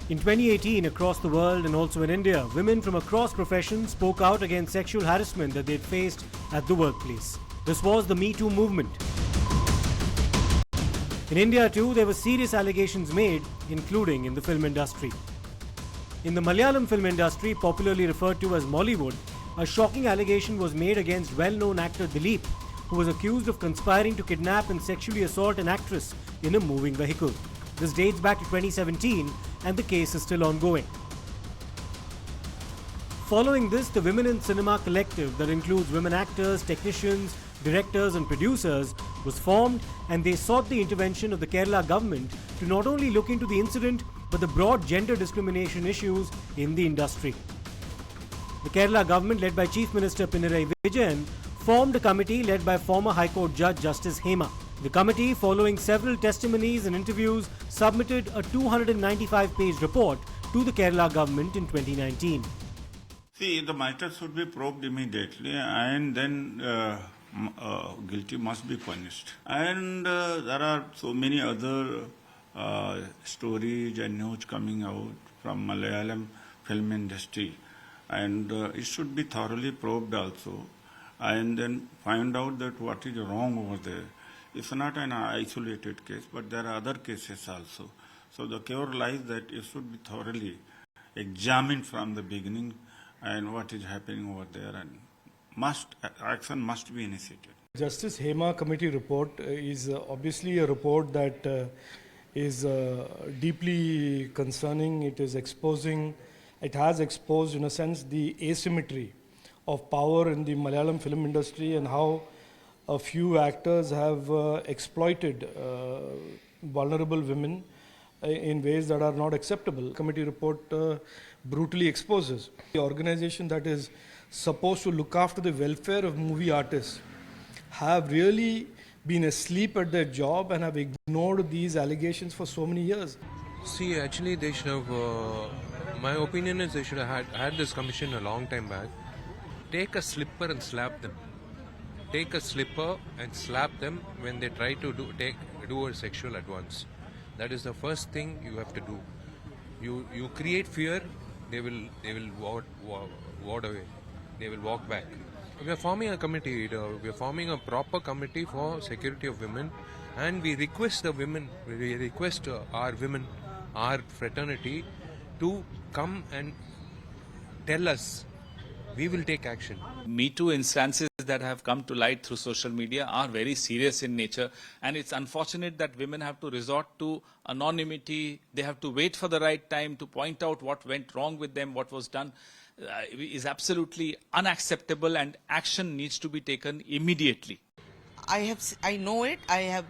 In 2018, across the world and also in India, women from across professions spoke out against sexual harassment that they'd faced at the workplace. This was the MeToo movement. In India too, there were serious allegations made, including in the film industry. In the Malayalam film industry, popularly referred to as Mollywood, a shocking allegation was made against well-known actor Dilip, who was accused of conspiring to kidnap and sexually assault an actress in a moving vehicle. This dates back to 2017 and the case is still ongoing. Following this, the Women in Cinema Collective, that includes women actors, technicians, directors and producers, was formed, and they sought the intervention of the Kerala government to not only look into the incident but the broad gender discrimination issues in the industry. The Kerala government, led by Chief Minister Pinarayi Vijayan, formed a committee led by former High Court Judge Justice Hema. The committee, following several testimonies and interviews, submitted a 295-page report to the Kerala government in 2019. See, the matter should be probed immediately, and then guilty must be punished. And there are so many other stories and news coming out from Malayalam film industry, and it should be thoroughly probed also, and then find out that what is wrong over there. It's not an isolated case, but there are other cases also. So the cure lies that it should be thoroughly examined from the beginning and what is happening over there, and action must be initiated. Justice Hema Committee report is obviously a report that is deeply concerning. It is exposing, it has exposed in a sense the asymmetry of power in the Malayalam film industry and how a few actors have exploited vulnerable women in ways that are not acceptable. Committee report brutally exposes. The organization that is supposed to look after the welfare of movie artists have really been asleep at their job and have ignored these allegations for so many years. See, actually they should have, my opinion is they should have had this commission a long time back. Take a slipper and slap them. Take a slipper and slap them when they try to do a sexual advance. That is the first thing you have to do. You create fear, they will ward away. They will walk back. We are forming a committee. We are forming a proper committee for security of women, and we request the women. We request our women, our fraternity, to come and tell us. We will take action. Me Too instances that have come to light through social media are very serious in nature, and it's unfortunate that women have to resort to anonymity. They have to wait for the right time to point out what went wrong with them, what was done is absolutely unacceptable, and action needs to be taken immediately. I know it. I have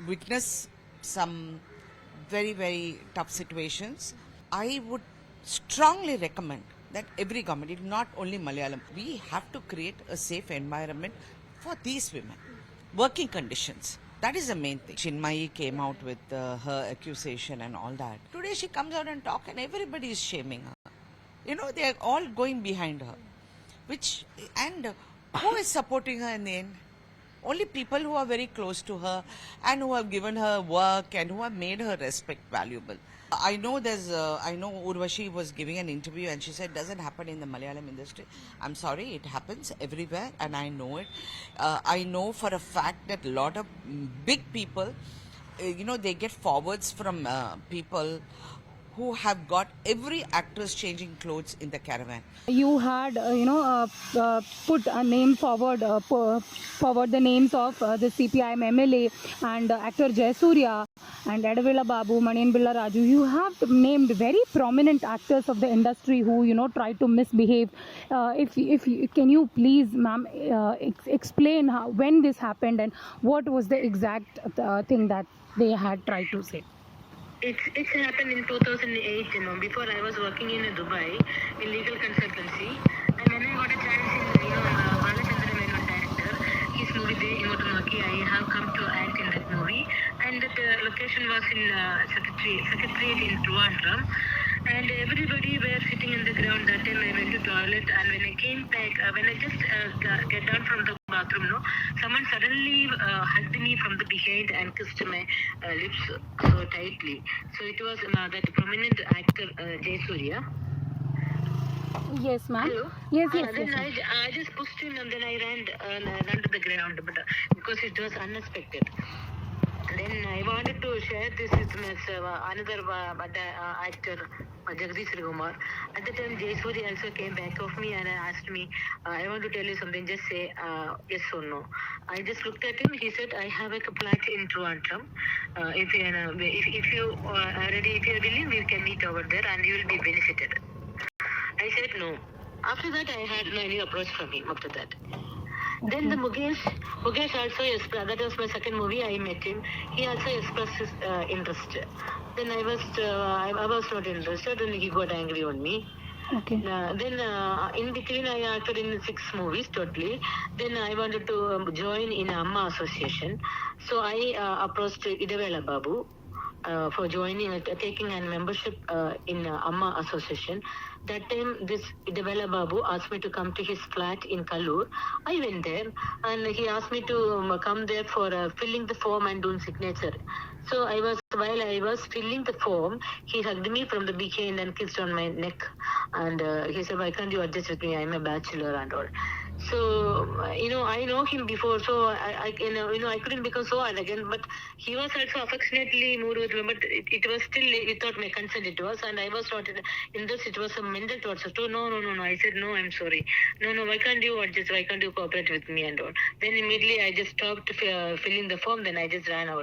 witnessed some very, very tough situations. I would strongly recommend that every government, not only Malayalam, we have to create a safe environment for these women. Working conditions. That is the main thing. Chinmayi came out with her accusation and all that. Today she comes out and talks and everybody is shaming her. You know, they are all going behind her. And who is supporting her in the end? Only people who are very close to her and who have given her work and who have made her respect valuable. I know Urvashi was giving an interview and she said it doesn't happen in the Malayalam industry. I'm sorry, it happens everywhere and I know it. I know for a fact that a lot of big people, they get forwards from people who have got every actress changing clothes in the caravan. You had, put a name forward the names of the CPIM MLA and actor Jayasuriya and Edavila Babu, Manian Billa Raju. You have named very prominent actors of the industry who, try to misbehave. Can you please, ma'am, explain when this happened and what was the exact thing that they had tried to say? It happened in 2008, before I was working in Dubai in legal consultancy. And when I got a chance in, Balachandra Menon director, his movie De Imotamaki, I have come to act in that movie. And the location was in Secretariat in Trivandrum. And everybody were sitting in the ground. That time I went to toilet, and when I came back, when I just get down from the bathroom, no, someone suddenly hugged me from the behind and kissed my lips so tightly. So it was that prominent actor Jayasuriya. Yes, ma'am. Hello? Yes, Then ma'am. I just pushed him and then I ran to the ground, but because it was unexpected. Then I wanted to share this with another actor, Jagdish Kumar. At the time, Jayasuri also came back of me and asked me, I want to tell you something, just say yes or no. I just looked at him, he said, I have a flat in Trivandrum. If you are ready, if you are willing, we can meet over there and you will be benefited. I said no. After that, I had no any approach from him after that. Then the Mukesh also expressed, that was my second movie, I met him. He also expressed his interest. Then I was not interested and he got angry on me. Okay. Then in between I acted in 6 movies totally. Then I wanted to join in AMMA association. So I approached Idavela Babu for joining, taking a membership in AMMA association. That time, this Idavela Babu asked me to come to his flat in Kallur. I went there and he asked me to come there for filling the form and doing signature. So while I was filling the form, he hugged me from the behind and kissed on my neck. And he said, why can't you adjust with me? I'm a bachelor and all. So, I know him before, so I couldn't become so arrogant, but he was also affectionately moved with me, but it was still without my consent it was, and I was not in this, it was a mental torture. So, no, I said, no, I'm sorry. No, why can't you adjust, why can't you cooperate with me and all. Then immediately I just stopped filling the form, then I just ran out.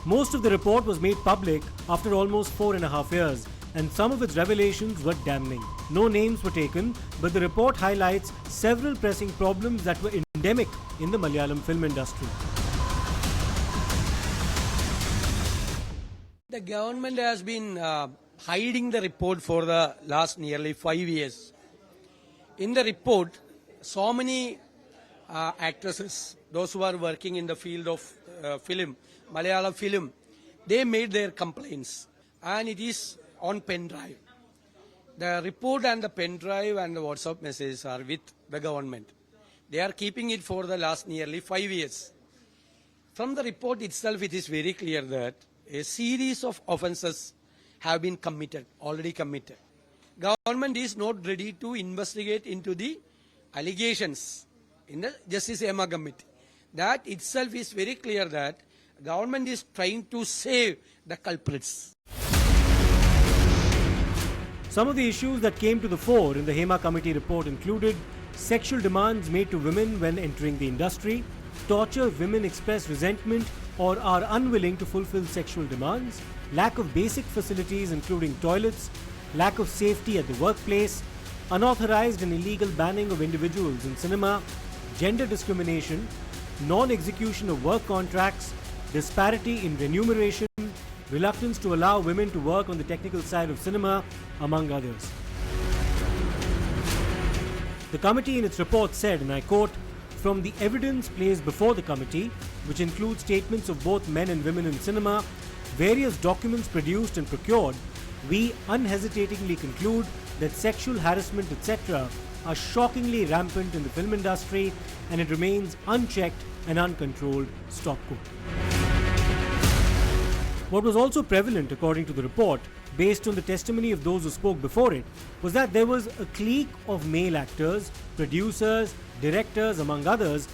Most of the report was made public after almost 4.5 years, and some of its revelations were damning. No names were taken, but the report highlights several pressing problems that were endemic in the Malayalam film industry. The government has been hiding the report for the last nearly 5 years. In the report, so many actresses, those who are working in the field of film, Malayalam film, they made their complaints, and it is on pen drive. The report and the pen drive and the WhatsApp messages are with the government. They are keeping it for the last nearly 5 years. From the report itself, it is very clear that a series of offences have been already committed. Government is not ready to investigate into the allegations in the Justice Hema Committee. That itself is very clear that government is trying to save the culprits. Some of the issues that came to the fore in the Hema Committee report included sexual demands made to women when entering the industry, torture if women express resentment or are unwilling to fulfill sexual demands, lack of basic facilities including toilets, lack of safety at the workplace, unauthorized and illegal banning of individuals in cinema, gender discrimination, non-execution of work contracts, disparity in remuneration, reluctance to allow women to work on the technical side of cinema, among others. The committee in its report said, and I quote, "From the evidence placed before the committee, which includes statements of both men and women in cinema, various documents produced and procured, we unhesitatingly conclude that sexual harassment, etc., are shockingly rampant in the film industry and it remains unchecked and uncontrolled." Stop quote. What was also prevalent, according to the report, based on the testimony of those who spoke before it, was that there was a clique of male actors, producers, directors, among others,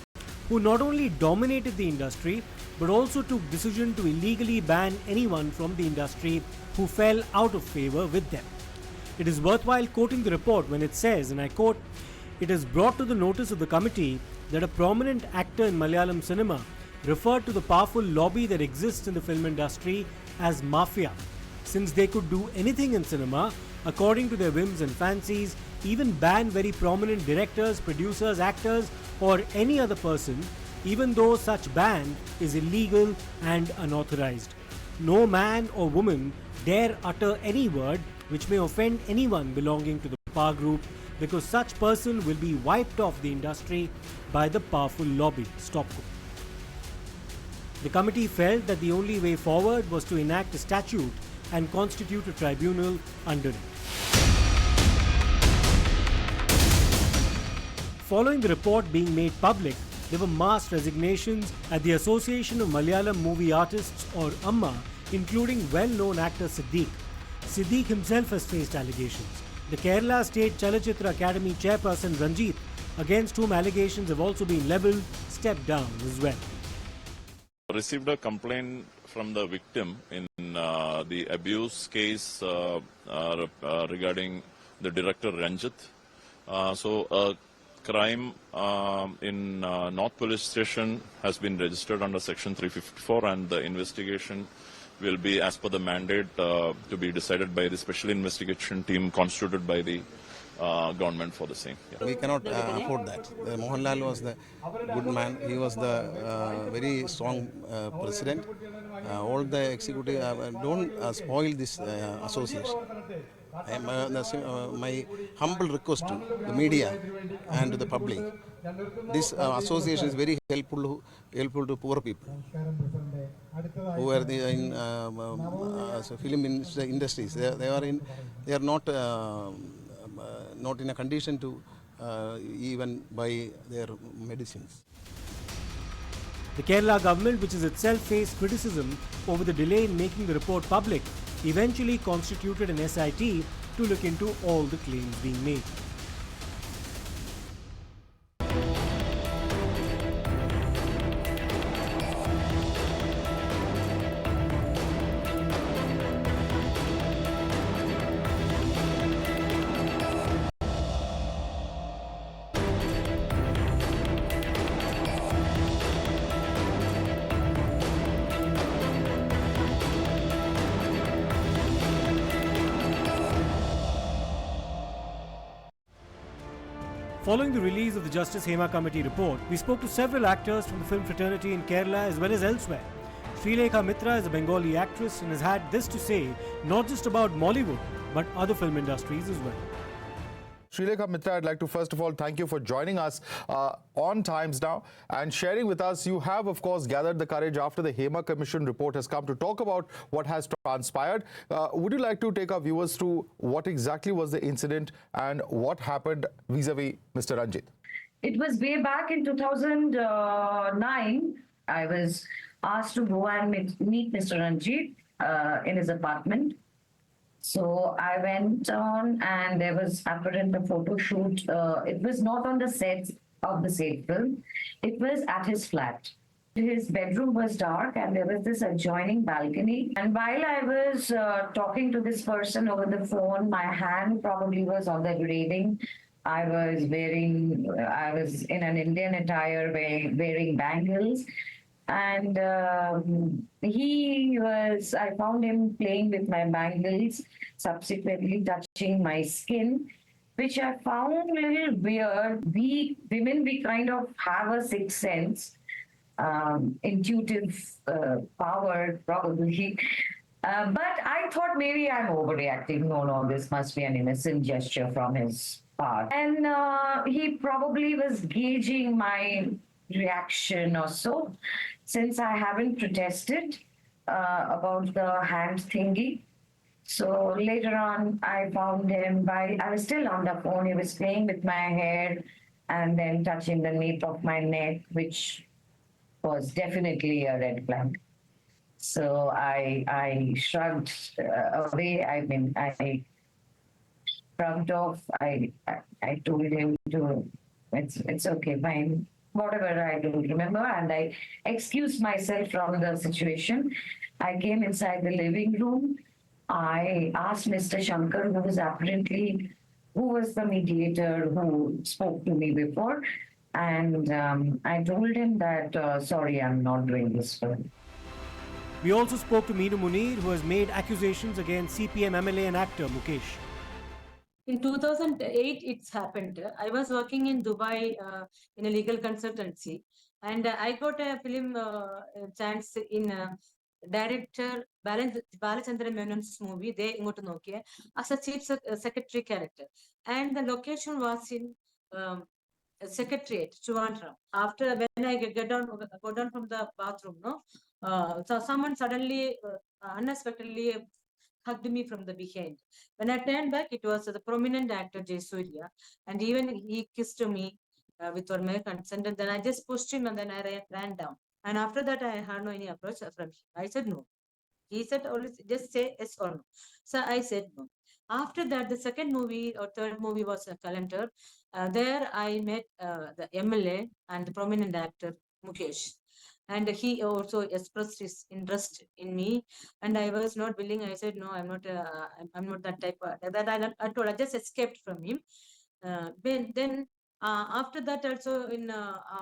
who not only dominated the industry, but also took decision to illegally ban anyone from the industry who fell out of favor with them. It is worthwhile quoting the report when it says, and I quote, "It is brought to the notice of the committee that a prominent actor in Malayalam cinema referred to the powerful lobby that exists in the film industry as Mafia, since they could do anything in cinema according to their whims and fancies, even ban very prominent directors, producers, actors, or any other person, even though such ban is illegal and unauthorized. No man or woman dare utter any word which may offend anyone belonging to the power group, because such person will be wiped off the industry by the powerful lobby." Stop quote. The committee felt that the only way forward was to enact a statute and constitute a tribunal under it. following the report being made public, there were mass resignations at the Association of Malayalam Movie Artists or AMMA, including well-known actor Siddiqui. Siddiqui himself has faced allegations. The Kerala State Chalachitra Academy chairperson Ranjith, against whom allegations have also been levelled, stepped down as well. Received a complaint from the victim in the abuse case regarding the Director Ranjith. So a crime in North Police Station has been registered under Section 354, and the investigation will be as per the mandate to be decided by the special investigation team constituted by the government for the same. Yeah. We cannot afford that. Mohanlal was the good man. He was the very strong president. All the executive don't spoil this association. My humble request to the media and to the public: this association is very helpful to poor people who are in film industries. They are not in a condition to even buy their medicines. The Kerala government, which has itself faced criticism over the delay in making the report public, eventually constituted an SIT to look into all the claims being made. Following the release of the Justice Hema Committee report, we spoke to several actors from the film fraternity in Kerala as well as elsewhere. Srilekha Mitra is a Bengali actress and has had this to say, not just about Mollywood, but other film industries as well. Srilekha Mitra, I'd like to first of all thank you for joining us on Times Now and sharing with us. You have, of course, gathered the courage after the Hema Commission report has come to talk about what has transpired. Would you like to take our viewers through what exactly was the incident and what happened vis-a-vis Mr. Ranjith? It was way back in 2009. I was asked to go and meet Mr. Ranjith in his apartment. So I went on, and there was apparent a photo shoot. It was not on the set of the same film. It was at his flat. His bedroom was dark, and there was this adjoining balcony. And while I was talking to this person over the phone, my hand probably was on the railing. I was in an Indian attire, wearing bangles. And I found him playing with my bangles, subsequently touching my skin, which I found a little weird. We women, we kind of have a sixth sense, intuitive power, probably. But I thought maybe I'm overreacting. No, this must be an innocent gesture from his part. And he probably was gauging my reaction or so, since I haven't protested about the hand thingy. So later on, I found him while I was still on the phone. He was playing with my hair and then touching the nape of my neck, which was definitely a red flag. So I shrugged away. I shrugged off. I told him to, it's okay, fine. Whatever, I don't remember, and I excused myself from the situation. I came inside the living room. I asked Mr. Shankar, who was the mediator who spoke to me before, and I told him that, sorry, I'm not doing this film. We also spoke to Meenu Munir, who has made accusations against CPM MLA and actor Mukesh. In 2008, it's happened. I was working in Dubai in a legal consultancy, and I got a film chance in Director Balachandra Menon's movie, They Ingotu Nokia, as a chief secretary character. And the location was in Secretariat, Trivandrum. After when I go down from the bathroom, so someone suddenly, unexpectedly, hugged me from the behind. When I turned back, it was the prominent actor Jay Surya, and even he kissed me without my consent. And then I just pushed him and then I ran down. And after that, I had no any approach from him. I said no. He said, always just say yes or no. So I said no. After that, the second movie or third movie was a calendar. There I met the MLA and the prominent actor, Mukesh. And he also expressed his interest in me, and I was not willing. I said no, I'm not. I'm not that type. That I told. I just escaped from him. Then after that, also in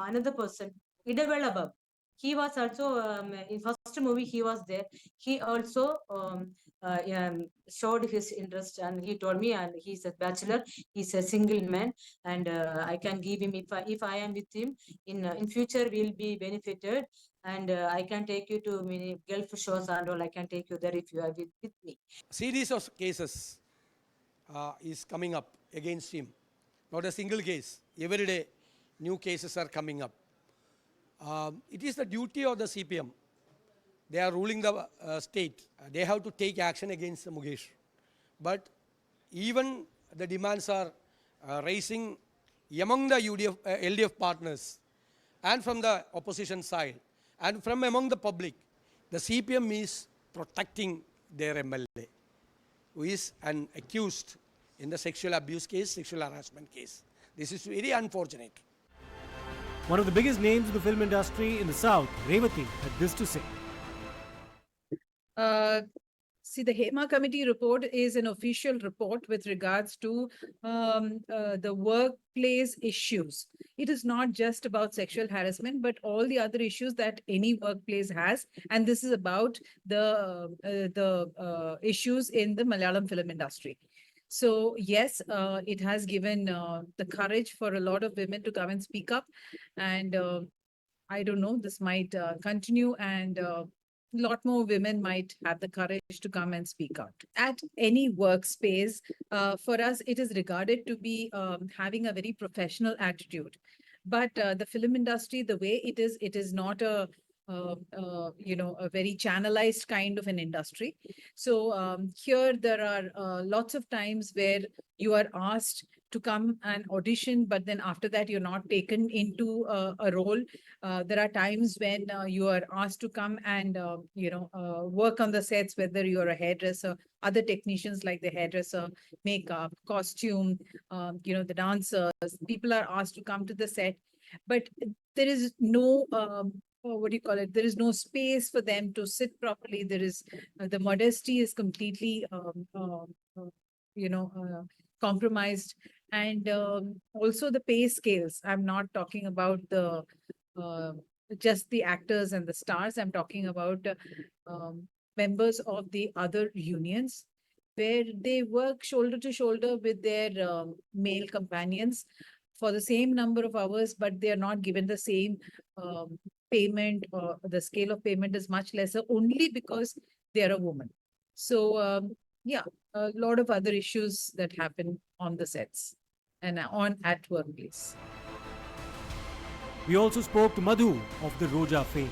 another person, Idavella, he was also in first movie. He was there. He also showed his interest, and he told me, and he's a bachelor. He's a single man, and I can give him if I am with him in future. We'll be benefited, and I can take you to many Gulf shows and all. I can take you there if you are with me. Series of cases is coming up against him. Not a single case. Every day, new cases are coming up. It is the duty of the CPM. They are ruling the state. They have to take action against Mukesh. But even the demands are raising among the LDF partners and from the opposition side and from among the public. The CPM is protecting their MLA, who is an accused in the sexual abuse case, sexual harassment case. This is very unfortunate. One of the biggest names in the film industry in the South, Revati, had this to say. See, the Hema Committee report is an official report with regards to the workplace issues. It is not just about sexual harassment, but all the other issues that any workplace has. And this is about the issues in the Malayalam film industry. So yes, it has given the courage for a lot of women to come and speak up. And I don't know, this might continue, and a lot more women might have the courage to come and speak out. At any workspace, for us, it is regarded to be having a very professional attitude. But the film industry, the way it is not a a very channelized kind of an industry. So here there are lots of times where you are asked to come and audition, but then after that you're not taken into a role. There are times when you are asked to come and work on the sets, whether you're a hairdresser, other technicians like the hairdresser, makeup, costume, the dancers. People are asked to come to the set, but there is no there is no space for them to sit properly. There is the modesty is completely compromised, and also the pay scales. I'm not talking about the just the actors and the stars. I'm talking about members of the other unions, where they work shoulder to shoulder with their male companions for the same number of hours, but they are not given the same payment, or the scale of payment is much lesser only because they are a woman. So a lot of other issues that happen on the sets and at workplace. We also spoke to Madhu of the Roja fame.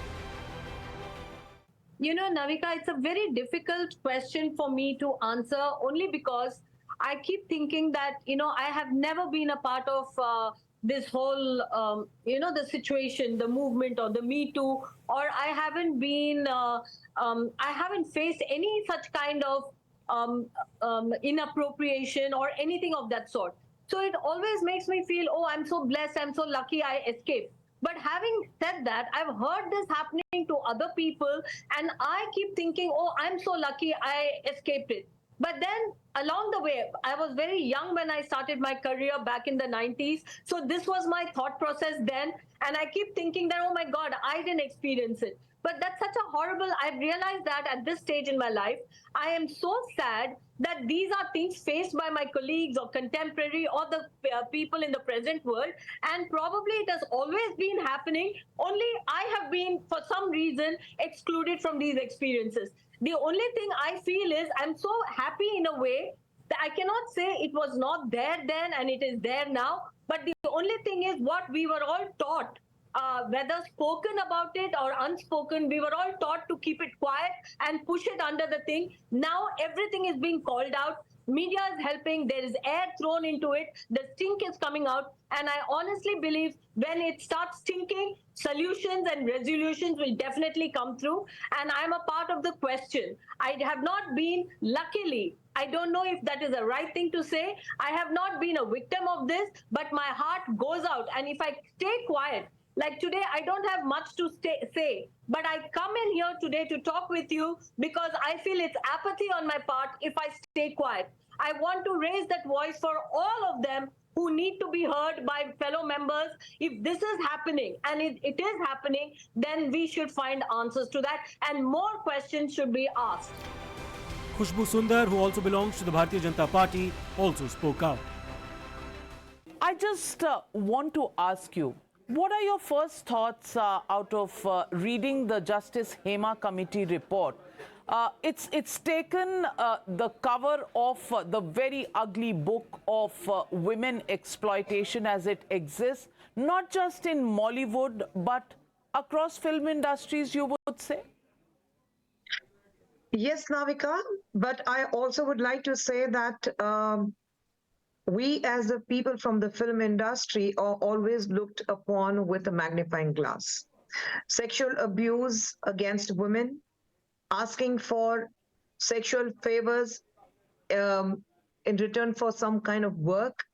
Navika, it's a very difficult question for me to answer, only because I keep thinking that, I have never been a part of this whole, the situation, the movement, or the metoo, or I haven't been, I haven't faced any such kind of inappropriation or anything of that sort. So it always makes me feel, oh, I'm so blessed, I'm so lucky I escaped. But having said that, I've heard this happening to other people, and I keep thinking, oh, I'm so lucky I escaped it. But then along the way, I was very young when I started my career back in the 90s. So this was my thought process then. And I keep thinking that, oh my God, I didn't experience it. But that's such a horrible, I've realized that at this stage in my life, I am so sad that these are things faced by my colleagues or contemporary or the people in the present world. And probably it has always been happening. Only I have been, for some reason, excluded from these experiences. The only thing I feel is I'm so happy in a way that I cannot say it was not there then and it is there now. But the only thing is what we were all taught, whether spoken about it or unspoken, we were all taught to keep it quiet and push it under the thing. Now everything is being called out. Media is helping. There is air thrown into it. The stink is coming out. And I honestly believe when it starts stinking, solutions and resolutions will definitely come through. And I'm a part of the question. I have not been, luckily, I don't know if that is the right thing to say. I have not been a victim of this, but my heart goes out. And if I stay quiet, like today, I don't have much to say, but I come in here today to talk with you because I feel it's apathy on my part if I stay quiet. I want to raise that voice for all of them who need to be heard by fellow members. If this is happening, and it is happening, then we should find answers to that, and more questions should be asked. Khushbu Sundar, who also belongs to the Bharatiya Janata Party, also spoke out. I just want to ask you, what are your first thoughts out of reading the Justice Hema Committee report? It's taken the cover of the very ugly book of women exploitation as it exists, not just in Mollywood, but across film industries, you would say? Yes, Navika, but I also would like to say that we as the people from the film industry are always looked upon with a magnifying glass. Sexual abuse against women, asking for sexual favors in return for some kind of work,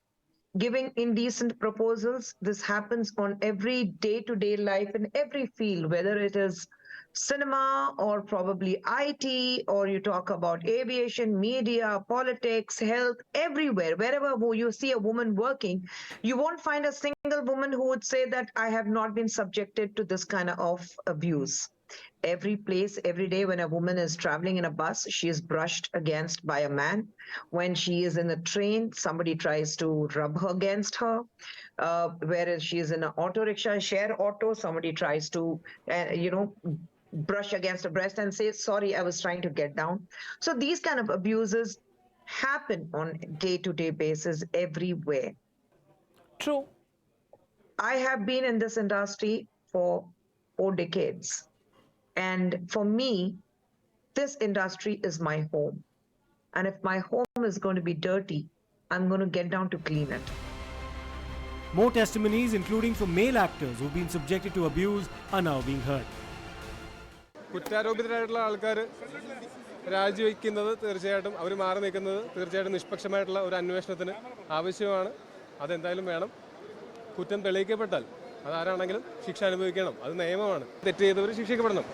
giving indecent proposals. This happens on every day-to-day life in every field, whether it is cinema or probably IT, or you talk about aviation, media, politics, health, everywhere. Wherever you see a woman working, you won't find a single woman who would say that I have not been subjected to this kind of abuse. Every place, every day when a woman is traveling in a bus, she is brushed against by a man. When she is in a train, somebody tries to rub her against her. Whereas she is in an auto rickshaw, share auto, somebody tries to, brush against her breast and say, sorry, I was trying to get down. So these kind of abuses happen on day-to-day basis everywhere. True. I have been in this industry for 4 decades. And for me, this industry is my home. And if my home is going to be dirty, I'm going to get down to clean it. More testimonies, including from male actors who've been subjected to abuse, are now being heard. കുറ്റാരോപിതരായിട്ടുള്ള ആൾക്കാർ രാജിവെക്കുന്നത് തീർച്ചയായിട്ടും അവർ മാറി നിൽക്കുന്നത് തീർച്ചയായിട്ടും നിഷ്പക്ഷമായിട്ടുള്ള ഒരു അന്വേഷണത്തിന് ആവശ്യമാണ്. അതെന്തായാലും വേണം. കുറ്റം തെളിയിക്കപ്പെട്ടാൽ അതാരാണെങ്കിലും ശിക്ഷ അനുഭവിക്കണം. അത് നിയമമാണ്. തെറ്റ് ചെയ്തവർ ശിക്ഷിക്കപ്പെടണം.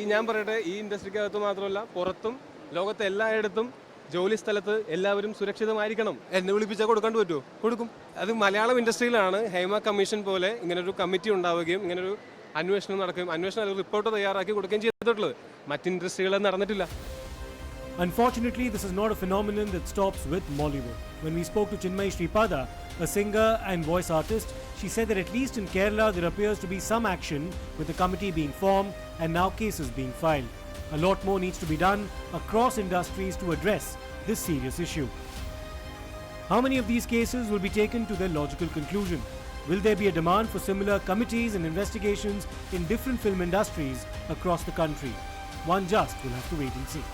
ഈ ഞാൻ പറയട്ടെ, ഈ ഇൻഡസ്ട്രിക്കകത്ത് മാത്രമല്ല പുറത്തും ലോകത്തെ എല്ലായിടത്തും ജോലി സ്ഥലത്ത് എല്ലാവരും സുരക്ഷിതമായിരിക്കണം. എന്നെ വിളിപ്പിച്ചാൽ കൊടുക്കാണ്ട് പറ്റുമോ? കൊടുക്കും. അത് മലയാളം ഇൻഡസ്ട്രിയിലാണ് ഹേമ കമ്മീഷൻ പോലെ ഇങ്ങനൊരു കമ്മിറ്റി ഉണ്ടാവുകയും ഇങ്ങനൊരു അന്വേഷണം നടക്കുകയും അന്വേഷണം റിപ്പോർട്ട് തയ്യാറാക്കി കൊടുക്കുകയും ചെയ്തിട്ടുള്ളത്. മറ്റ് ഇൻഡസ്ട്രികളിൽ നടന്നിട്ടില്ല. Unfortunately, this is not a phenomenon that stops with Mollywood. When we spoke to Chinmay Sripada, a singer and voice artist, she said that at least in Kerala there appears to be some action with the committee being formed and now cases being filed. A lot more needs to be done across industries to address this serious issue. How many of these cases will be taken to their logical conclusion? Will there be a demand for similar committees and investigations in different film industries across the country? One just will have to wait and see.